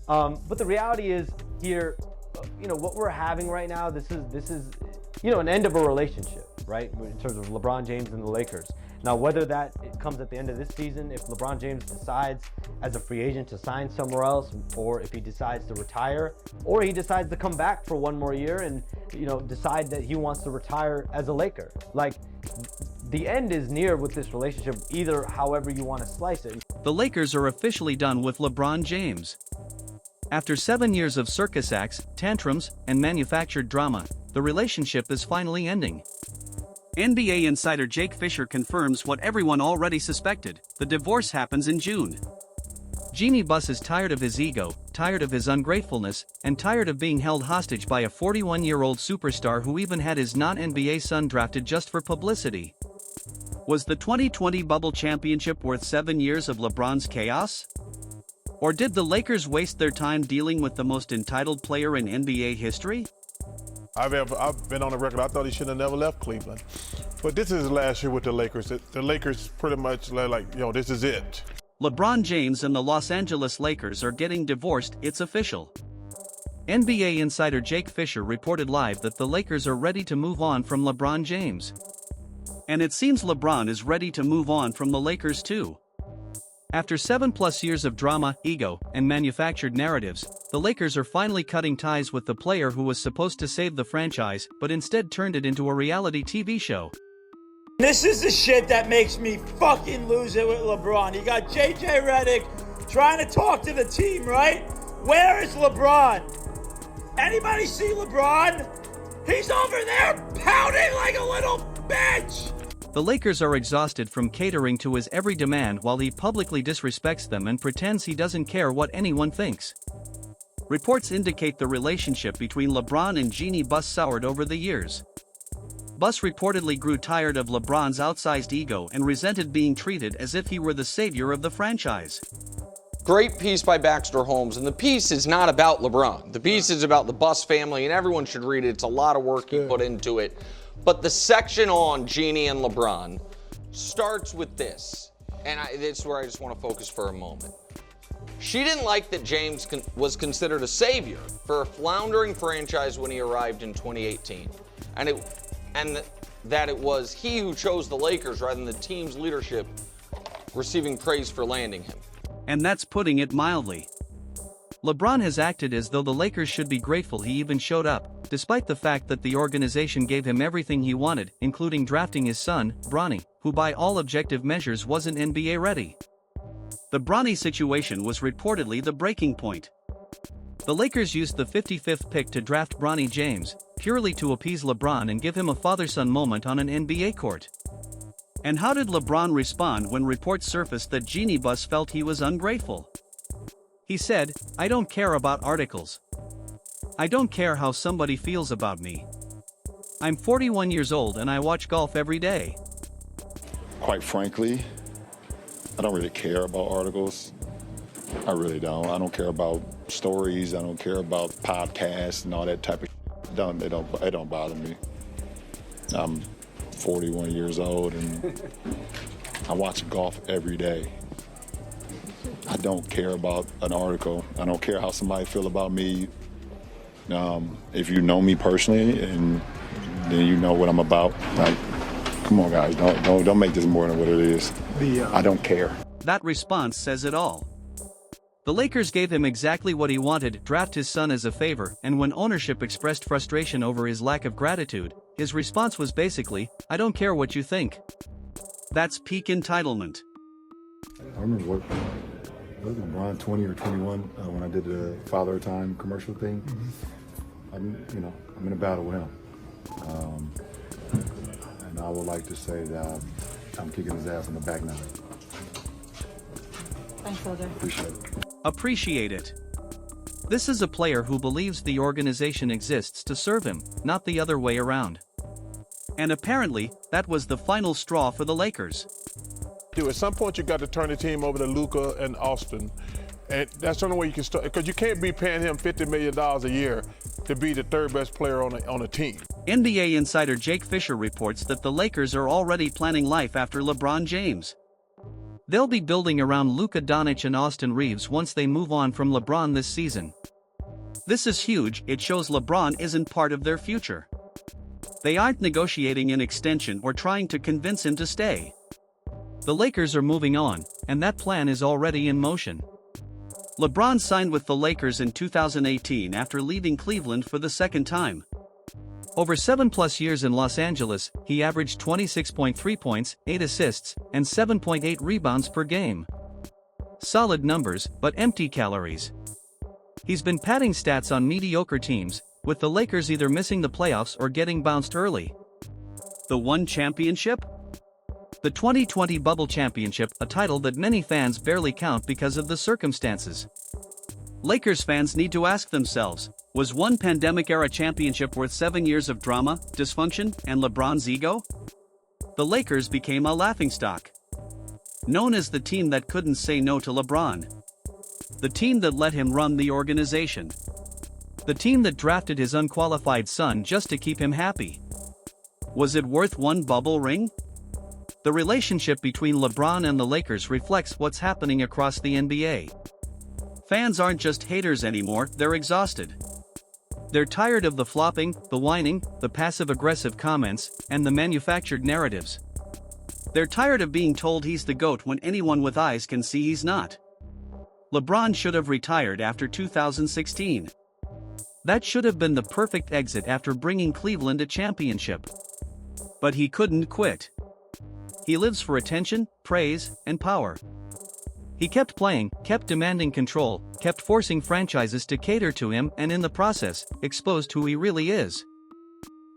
But the reality is here, what we're having right now, this is an end of a relationship, right? In terms of LeBron James and the Lakers. Now, whether that comes at the end of this season, if LeBron James decides as a free agent to sign somewhere else, or if he decides to retire, or he decides to come back for one more year and, decide that he wants to retire as a Laker. Like, the end is near with this relationship, either however you want to slice it. The Lakers are officially done with LeBron James. After 7 years of circus acts, tantrums, and manufactured drama, the relationship is finally ending. NBA insider Jake Fisher confirms what everyone already suspected: the divorce happens in June. Jeanie Buss is tired of his ego, tired of his ungratefulness, and tired of being held hostage by a 41-year-old superstar who even had his non-NBA son drafted just for publicity. Was the 2020 bubble championship worth 7 years of LeBron's chaos? Or did the Lakers waste their time dealing with the most entitled player in NBA history? I've been on the record, I thought he should have never left Cleveland. But this is his last year with the Lakers. The Lakers pretty much this is it. LeBron James and the Los Angeles Lakers are getting divorced, it's official. NBA insider Jake Fisher reported live that the Lakers are ready to move on from LeBron James. And it seems LeBron is ready to move on from the Lakers too. After 7+ years of drama, ego, and manufactured narratives, the Lakers are finally cutting ties with the player who was supposed to save the franchise but instead turned it into a reality TV show. This is the shit that makes me fucking lose it with LeBron. You got JJ Redick trying to talk to the team, right? Where is LeBron? Anybody see LeBron? He's over there pouting like a little bitch! The Lakers are exhausted from catering to his every demand while he publicly disrespects them and pretends he doesn't care what anyone thinks. Reports indicate the relationship between LeBron and Jeanie Buss soured over the years. Buss reportedly grew tired of LeBron's outsized ego and resented being treated as if he were the savior of the franchise. Great piece by Baxter Holmes, and the piece is not about LeBron. The piece is about the Buss family, and everyone should read it. It's a lot of work he put into it. But the section on Jeanie and LeBron starts with this, and this is where I just want to focus for a moment. She didn't like that James was considered a savior for a floundering franchise when he arrived in 2018, and that it was he who chose the Lakers rather than the team's leadership receiving praise for landing him. And that's putting it mildly. LeBron has acted as though the Lakers should be grateful he even showed up, despite the fact that the organization gave him everything he wanted, including drafting his son, Bronny, who by all objective measures wasn't NBA ready. The Bronny situation was reportedly the breaking point. The Lakers used the 55th pick to draft Bronny James, purely to appease LeBron and give him a father-son moment on an NBA court. And how did LeBron respond when reports surfaced that Jeanie Buss felt he was ungrateful? He said, "I don't care about articles. I don't care how somebody feels about me. I'm 41 years old and I watch golf every day." Quite frankly, I don't really care about articles. I really don't. I don't care about stories. I don't care about podcasts and all that type of it don't bother me. I'm 41 years old and I watch golf every day. I don't care about an article. I don't care how somebody feel about me. If you know me personally, and then you know what I'm about. Like, come on, guys, don't make this more than what it is. I don't care. That response says it all. The Lakers gave him exactly what he wanted: draft his son as a favor, and when ownership expressed frustration over his lack of gratitude, his response was basically, "I don't care what you think." That's peak entitlement. I remember what was LeBron 20 or 21 when I did the Father Time commercial thing. I'm in a battle with him, and I would like to say that I'm kicking his ass in the back now. Thanks, Father. Appreciate it. This is a player who believes the organization exists to serve him, not the other way around. And apparently, that was the final straw for the Lakers. At some point, you got to turn the team over to Luka and Austin. And that's the only way you can start, because you can't be paying him $50 million a year to be the third best player on a team. NBA insider Jake Fisher reports that the Lakers are already planning life after LeBron James. They'll be building around Luka Doncic and Austin Reeves once they move on from LeBron this season. This is huge, it shows LeBron isn't part of their future. They aren't negotiating an extension or trying to convince him to stay. The Lakers are moving on, and that plan is already in motion. LeBron signed with the Lakers in 2018 after leaving Cleveland for the second time. Over 7+ years in Los Angeles, he averaged 26.3 points, 8 assists, and 7.8 rebounds per game. Solid numbers, but empty calories. He's been padding stats on mediocre teams, with the Lakers either missing the playoffs or getting bounced early. The one championship? The 2020 Bubble Championship, a title that many fans barely count because of the circumstances. Lakers fans need to ask themselves, was one pandemic-era championship worth 7 years of drama, dysfunction, and LeBron's ego? The Lakers became a laughingstock. Known as the team that couldn't say no to LeBron. The team that let him run the organization. The team that drafted his unqualified son just to keep him happy. Was it worth one bubble ring? The relationship between LeBron and the Lakers reflects what's happening across the NBA. Fans aren't just haters anymore, they're exhausted. They're tired of the flopping, the whining, the passive-aggressive comments, and the manufactured narratives. They're tired of being told he's the GOAT when anyone with eyes can see he's not. LeBron should have retired after 2016. That should have been the perfect exit after bringing Cleveland a championship. But he couldn't quit. He lives for attention, praise, and power. He kept playing, kept demanding control, kept forcing franchises to cater to him, and in the process, exposed who he really is.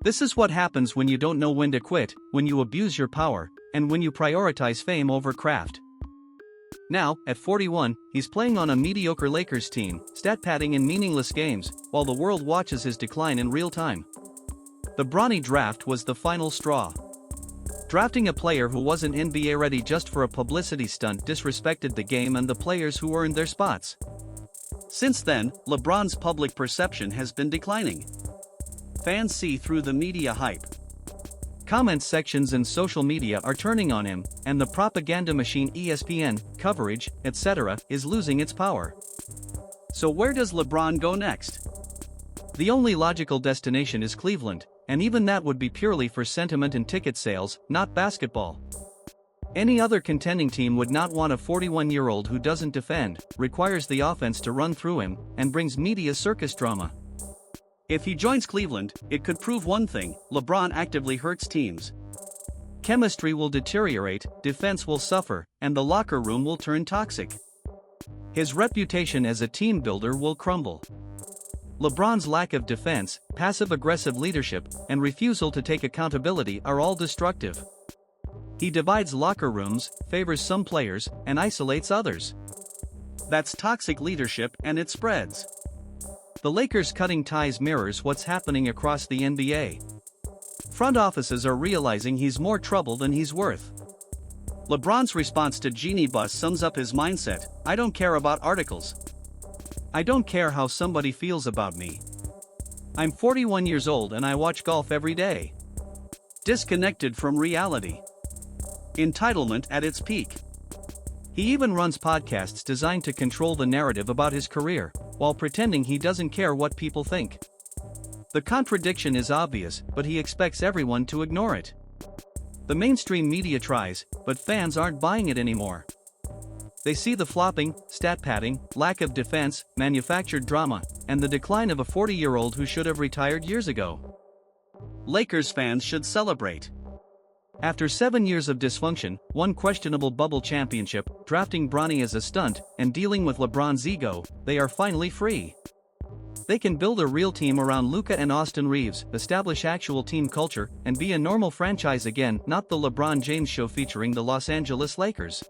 This is what happens when you don't know when to quit, when you abuse your power, and when you prioritize fame over craft. Now, at 41, he's playing on a mediocre Lakers team, stat padding in meaningless games, while the world watches his decline in real time. The Bronny draft was the final straw. Drafting a player who wasn't NBA ready just for a publicity stunt disrespected the game and the players who earned their spots. Since then, LeBron's public perception has been declining. Fans see through the media hype. Comment sections and social media are turning on him, and the propaganda machine ESPN, coverage, etc., is losing its power. So where does LeBron go next? The only logical destination is Cleveland, and even that would be purely for sentiment and ticket sales, not basketball. Any other contending team would not want a 41-year-old who doesn't defend, requires the offense to run through him, and brings media circus drama. If he joins Cleveland, it could prove one thing: LeBron actively hurts teams. Chemistry will deteriorate, defense will suffer, and the locker room will turn toxic. His reputation as a team builder will crumble. LeBron's lack of defense, passive-aggressive leadership, and refusal to take accountability are all destructive. He divides locker rooms, favors some players, and isolates others. That's toxic leadership, and it spreads. The Lakers' cutting ties mirrors what's happening across the NBA. Front offices are realizing he's more trouble than he's worth. LeBron's response to Genie Bus sums up his mindset: I don't care about articles. I don't care how somebody feels about me. I'm 41 years old and I watch golf every day. Disconnected from reality. Entitlement at its peak. He even runs podcasts designed to control the narrative about his career, while pretending he doesn't care what people think. The contradiction is obvious, but he expects everyone to ignore it. The mainstream media tries, but fans aren't buying it anymore. They see the flopping, stat padding, lack of defense, manufactured drama, and the decline of a 40-year-old who should have retired years ago. Lakers fans should celebrate. After 7 years of dysfunction, one questionable bubble championship, drafting Bronny as a stunt, and dealing with LeBron's ego, they are finally free. They can build a real team around Luka and Austin Reeves, establish actual team culture, and be a normal franchise again, not the LeBron James show featuring the Los Angeles Lakers.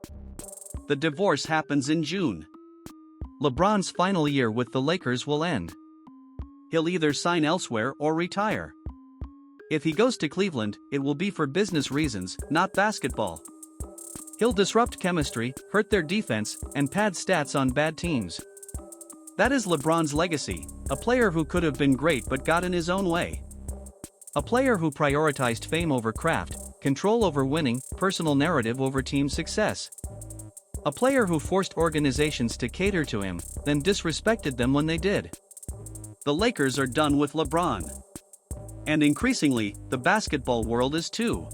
The divorce happens in June. LeBron's final year with the Lakers will end. He'll either sign elsewhere or retire. If he goes to Cleveland, it will be for business reasons, not basketball. He'll disrupt chemistry, hurt their defense, and pad stats on bad teams. That is LeBron's legacy, a player who could have been great but got in his own way. A player who prioritized fame over craft, control over winning, personal narrative over team success. A player who forced organizations to cater to him, then disrespected them when they did. The Lakers are done with LeBron. And increasingly, the basketball world is too.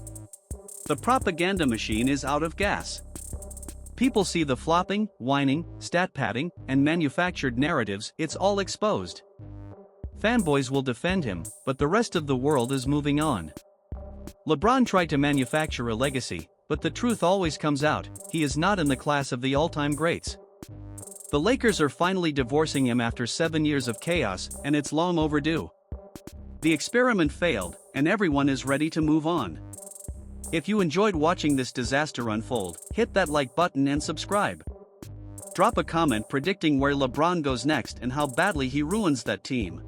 The propaganda machine is out of gas. People see the flopping, whining, stat padding, and manufactured narratives, it's all exposed. Fanboys will defend him, but the rest of the world is moving on. LeBron tried to manufacture a legacy, but the truth always comes out, he is not in the class of the all-time greats. The Lakers are finally divorcing him after 7 years of chaos, and it's long overdue. The experiment failed, and everyone is ready to move on. If you enjoyed watching this disaster unfold, hit that like button and subscribe. Drop a comment predicting where LeBron goes next and how badly he ruins that team.